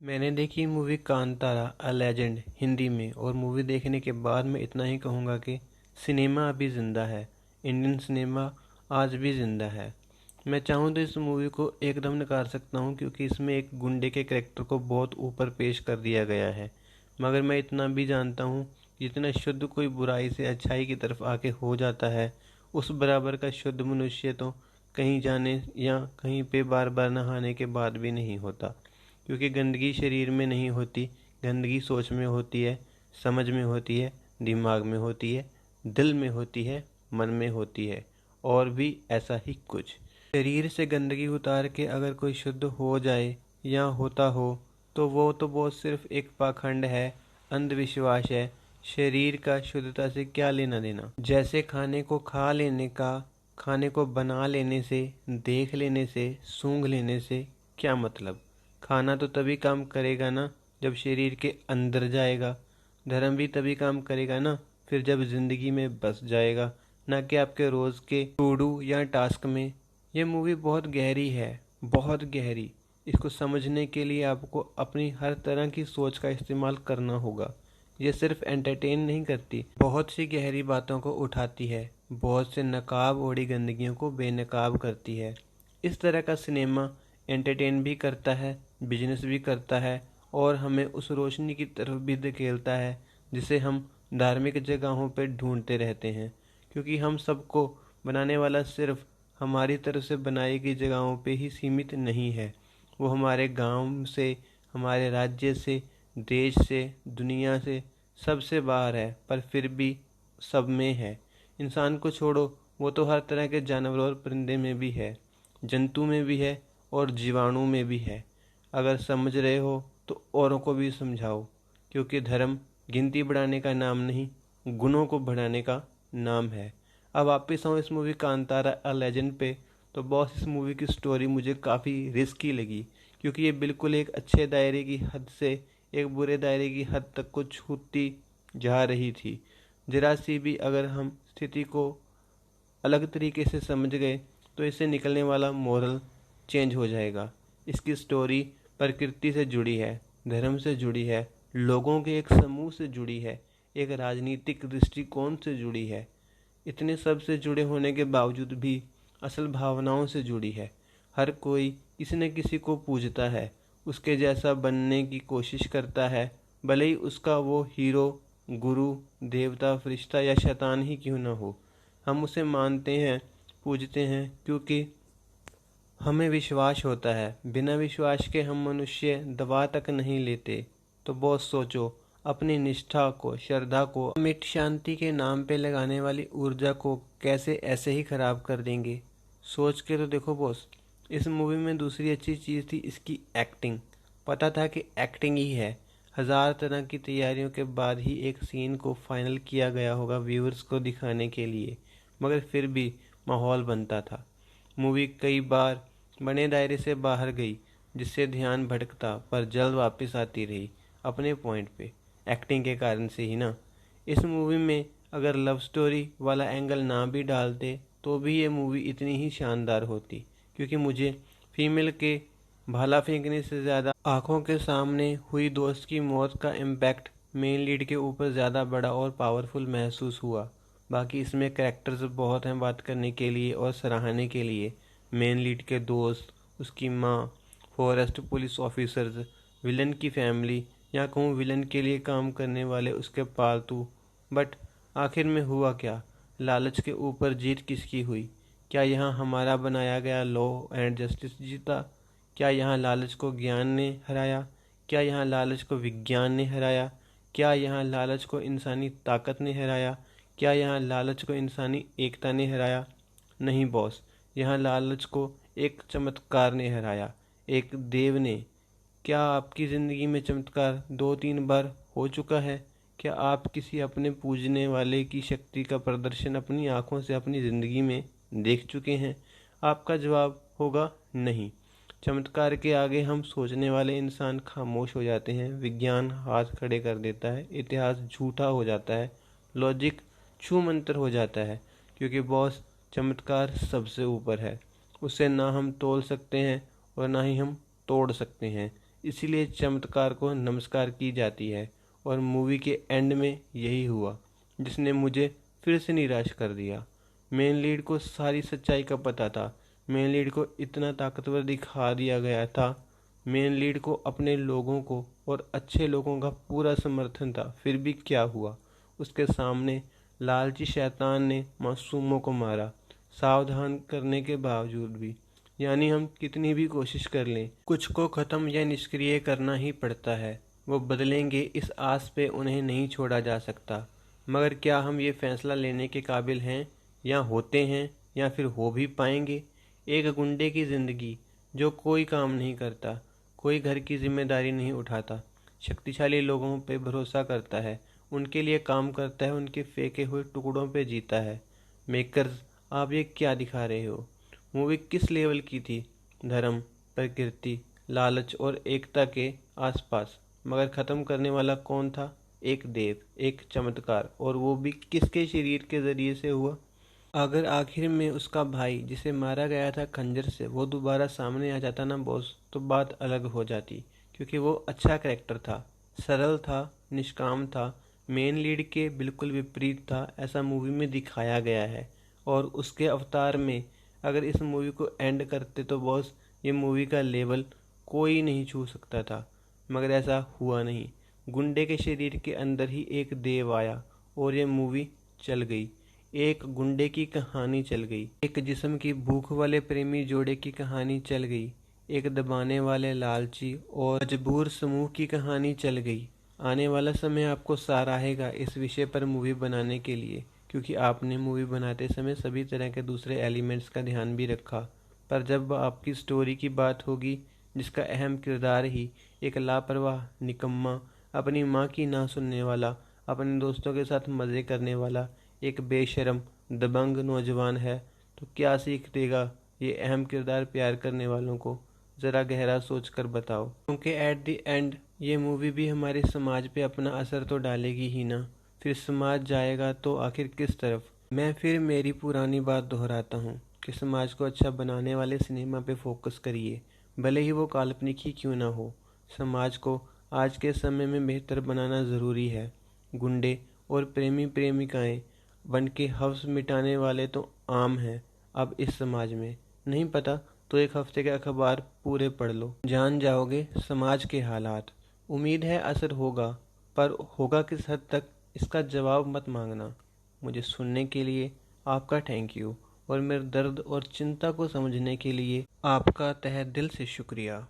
मैंने देखी movie Kantara a legend Hindi में। और मूवी देखने के बाद मैं इतना ही कहूँगा कि सिनेमा अभी ज़िंदा है। इंडियन सिनेमा आज भी ज़िंदा है। मैं चाहूँ तो इस मूवी को एकदम नकार सकता हूँ, क्योंकि इसमें एक गुंडे के कैरेक्टर को बहुत ऊपर पेश कर दिया गया है। मगर मैं इतना भी जानता हूँ, जितना शुद्ध कोई बुराई से अच्छाई की तरफ आके हो जाता है, उस बराबर का शुद्ध मनुष्य तो कहीं जाने या कहीं पे बार बार नहाने के बाद भी नहीं होता। क्योंकि गंदगी शरीर में नहीं होती, गंदगी सोच में होती है, समझ में होती है, दिमाग में होती है, दिल में होती है, मन में होती है, और भी ऐसा ही कुछ। शरीर से गंदगी उतार के अगर कोई शुद्ध हो जाए या होता हो, तो वो सिर्फ एक पाखंड है, अंधविश्वास है। शरीर का शुद्धता से क्या लेना देना। जैसे खाने को खा लेने का, खाने को बना लेने से, देख लेने से, सूंघ लेने से क्या मतलब। खाना तो तभी काम करेगा ना जब शरीर के अंदर जाएगा। धर्म भी तभी काम करेगा ना फिर जब जिंदगी में बस जाएगा, ना कि आपके रोज के टू डू या टास्क में। ये मूवी बहुत गहरी है, बहुत गहरी। इसको समझने के लिए आपको अपनी हर तरह की सोच का इस्तेमाल करना होगा। ये सिर्फ एंटरटेन नहीं करती, बहुत सी गहरी बातों को उठाती है, बहुत से नकाब ओढ़ी गंदगियों को बेनकाब करती है। इस तरह का सिनेमा एंटरटेन भी करता है, बिजनेस भी करता है, और हमें उस रोशनी की तरफ भी धकेलता है जिसे हम धार्मिक जगहों पर ढूंढते रहते हैं। क्योंकि हम सबको बनाने वाला सिर्फ हमारी तरफ से बनाई गई जगहों पे ही सीमित नहीं है। वो हमारे गांव से, हमारे राज्य से, देश से, दुनिया से, सबसे बाहर है, पर फिर भी सब में है। इंसान को छोड़ो, वो तो हर तरह के जानवर और परिंदे में भी है, जंतु में भी है, और जीवाणु में भी है। अगर समझ रहे हो तो औरों को भी समझाओ, क्योंकि धर्म गिनती बढ़ाने का नाम नहीं, गुणों को बढ़ाने का नाम है। अब वापिस आऊँ इस मूवी कांतारा अ लेजेंड पे, तो बॉस इस मूवी की स्टोरी मुझे काफ़ी रिस्की लगी, क्योंकि ये बिल्कुल एक अच्छे दायरे की हद से एक बुरे दायरे की हद तक को छूती जा रही थी। जरा सी भी अगर हम स्थिति को अलग तरीके से समझ गए, तो इससे निकलने वाला मोरल चेंज हो जाएगा। इसकी स्टोरी प्रकृति से जुड़ी है, धर्म से जुड़ी है, लोगों के एक समूह से जुड़ी है, एक राजनीतिक दृष्टिकोण से जुड़ी है। इतने सब से जुड़े होने के बावजूद भी असल भावनाओं से जुड़ी है। हर कोई किसी न किसी को पूजता है, उसके जैसा बनने की कोशिश करता है, भले ही उसका वो हीरो, गुरु, देवता, फरिश्ता या शैतान ही क्यों न हो। हम उसे मानते हैं, पूजते हैं, क्योंकि हमें विश्वास होता है। बिना विश्वास के हम मनुष्य दवा तक नहीं लेते। तो बहुत सोचो, अपनी निष्ठा को, श्रद्धा को, मिट शांति के नाम पे लगाने वाली ऊर्जा को कैसे ऐसे ही खराब कर देंगे। सोच के तो देखो बॉस। इस मूवी में दूसरी अच्छी चीज़ थी इसकी एक्टिंग। पता था कि एक्टिंग ही है। हजार तरह की तैयारियों के बाद ही एक सीन को फाइनल किया गया होगा व्यूअर्स को दिखाने के लिए, मगर फिर भी माहौल बनता था। मूवी कई बार बने दायरे से बाहर गई, जिससे ध्यान भटकता, पर जल्द वापस आती रही अपने पॉइंट पे। एक्टिंग के कारण से ही ना। इस मूवी में अगर लव स्टोरी वाला एंगल ना भी डालते, तो भी ये मूवी इतनी ही शानदार होती। क्योंकि मुझे फीमेल के भाला फेंकने से ज़्यादा आंखों के सामने हुई दोस्त की मौत का इम्पैक्ट मेन लीड के ऊपर ज़्यादा बड़ा और पावरफुल महसूस हुआ। बाकी इसमें कैरेक्टर्स बहुत हैं बात करने के लिए और सराहने के लिए। मेन लीड के दोस्त, उसकी माँ, फॉरेस्ट पुलिस ऑफिसर्स, विलन की फैमिली, या कहूँ विलन के लिए काम करने वाले उसके पालतू। बट आखिर में हुआ क्या। लालच के ऊपर जीत किसकी हुई। क्या यहाँ हमारा बनाया गया लॉ एंड जस्टिस जीता। क्या यहाँ लालच को ज्ञान ने हराया। क्या यहाँ लालच को विज्ञान ने हराया। क्या यहाँ लालच को इंसानी ताकत ने हराया। क्या यहाँ लालच को इंसानी एकता ने हराया। नहीं बॉस, यहाँ लालच को एक चमत्कार ने हराया, एक देव ने। क्या आपकी ज़िंदगी में चमत्कार 2-3 बार हो चुका है। क्या आप किसी अपने पूजने वाले की शक्ति का प्रदर्शन अपनी आंखों से अपनी ज़िंदगी में देख चुके हैं। आपका जवाब होगा नहीं। चमत्कार के आगे हम सोचने वाले इंसान खामोश हो जाते हैं, विज्ञान हाथ खड़े कर देता है, इतिहास झूठा हो जाता है, लॉजिक छू मंतर हो जाता है। क्योंकि बॉस, चमत्कार सबसे ऊपर है। उसे ना हम तोल सकते हैं और ना ही हम तोड़ सकते हैं। इसीलिए चमत्कार को नमस्कार की जाती है। और मूवी के एंड में यही हुआ जिसने मुझे फिर से निराश कर दिया। मेन लीड को सारी सच्चाई का पता था। मेन लीड को इतना ताकतवर दिखा दिया गया था। मेन लीड को अपने लोगों को और अच्छे लोगों का पूरा समर्थन था, फिर भी क्या हुआ? उसके सामने लालची शैतान ने मासूमों को मारा, सावधान करने के बावजूद भी। यानी हम कितनी भी कोशिश कर लें, कुछ को ख़त्म या निष्क्रिय करना ही पड़ता है। वो बदलेंगे इस आस पे उन्हें नहीं छोड़ा जा सकता। मगर क्या हम ये फैसला लेने के काबिल हैं, या होते हैं, या फिर हो भी पाएंगे? एक गुंडे की ज़िंदगी जो कोई काम नहीं करता, कोई घर की जिम्मेदारी नहीं उठाता, शक्तिशाली लोगों पे भरोसा करता है, उनके लिए काम करता है, उनके फेंके हुए टुकड़ों पे जीता है। मेकर्स, आप ये क्या दिखा रहे हो? मूवी किस लेवल की थी? धर्म, प्रकृति, लालच और एकता के आसपास। मगर ख़त्म करने वाला कौन था? एक देव, एक चमत्कार, और वो भी किसके शरीर के ज़रिए से हुआ? अगर आखिर में उसका भाई जिसे मारा गया था खंजर से, वो दोबारा सामने आ जाता ना बॉस, तो बात अलग हो जाती। क्योंकि वो अच्छा कैरेक्टर था, सरल था, निष्काम था, मेन लीड के बिल्कुल विपरीत था, ऐसा मूवी में दिखाया गया है। और उसके अवतार में अगर इस मूवी को एंड करते तो बॉस, ये मूवी का लेवल कोई नहीं छू सकता था। मगर ऐसा हुआ नहीं। गुंडे के शरीर के अंदर ही एक देव आया और ये मूवी चल गई। एक गुंडे की कहानी चल गई, एक जिस्म की भूख वाले प्रेमी जोड़े की कहानी चल गई, एक दबाने वाले लालची और मजबूर समूह की कहानी चल गई। आने वाला समय आपको सराहेगा इस विषय पर मूवी बनाने के लिए, क्योंकि आपने मूवी बनाते समय सभी तरह के दूसरे एलिमेंट्स का ध्यान भी रखा। पर जब आपकी स्टोरी की बात होगी, जिसका अहम किरदार ही एक लापरवाह, निकम्मा, अपनी माँ की ना सुनने वाला, अपने दोस्तों के साथ मज़े करने वाला एक बेशर्म दबंग नौजवान है, तो क्या सीख देगा ये अहम किरदार प्यार करने वालों को? ज़रा गहरा सोच कर बताओ। क्योंकि एट द एंड ये मूवी भी हमारे समाज पे अपना असर तो डालेगी ही ना। फिर समाज जाएगा तो आखिर किस तरफ? मैं फिर मेरी पुरानी बात दोहराता हूँ कि समाज को अच्छा बनाने वाले सिनेमा पे फोकस करिए, भले ही वो काल्पनिक ही क्यों ना हो। समाज को आज के समय में बेहतर बनाना ज़रूरी है। गुंडे और प्रेमी प्रेमिकाएं बन के हव्स मिटाने वाले तो आम हैं अब इस समाज में। नहीं पता तो एक हफ्ते के अखबार पूरे पढ़ लो, जान जाओगे समाज के हालात। उम्मीद है असर होगा, पर होगा किस हद तक, इसका जवाब मत मांगना। मुझे सुनने के लिए आपका थैंक यू, और मेरे दर्द और चिंता को समझने के लिए आपका तहे दिल से शुक्रिया।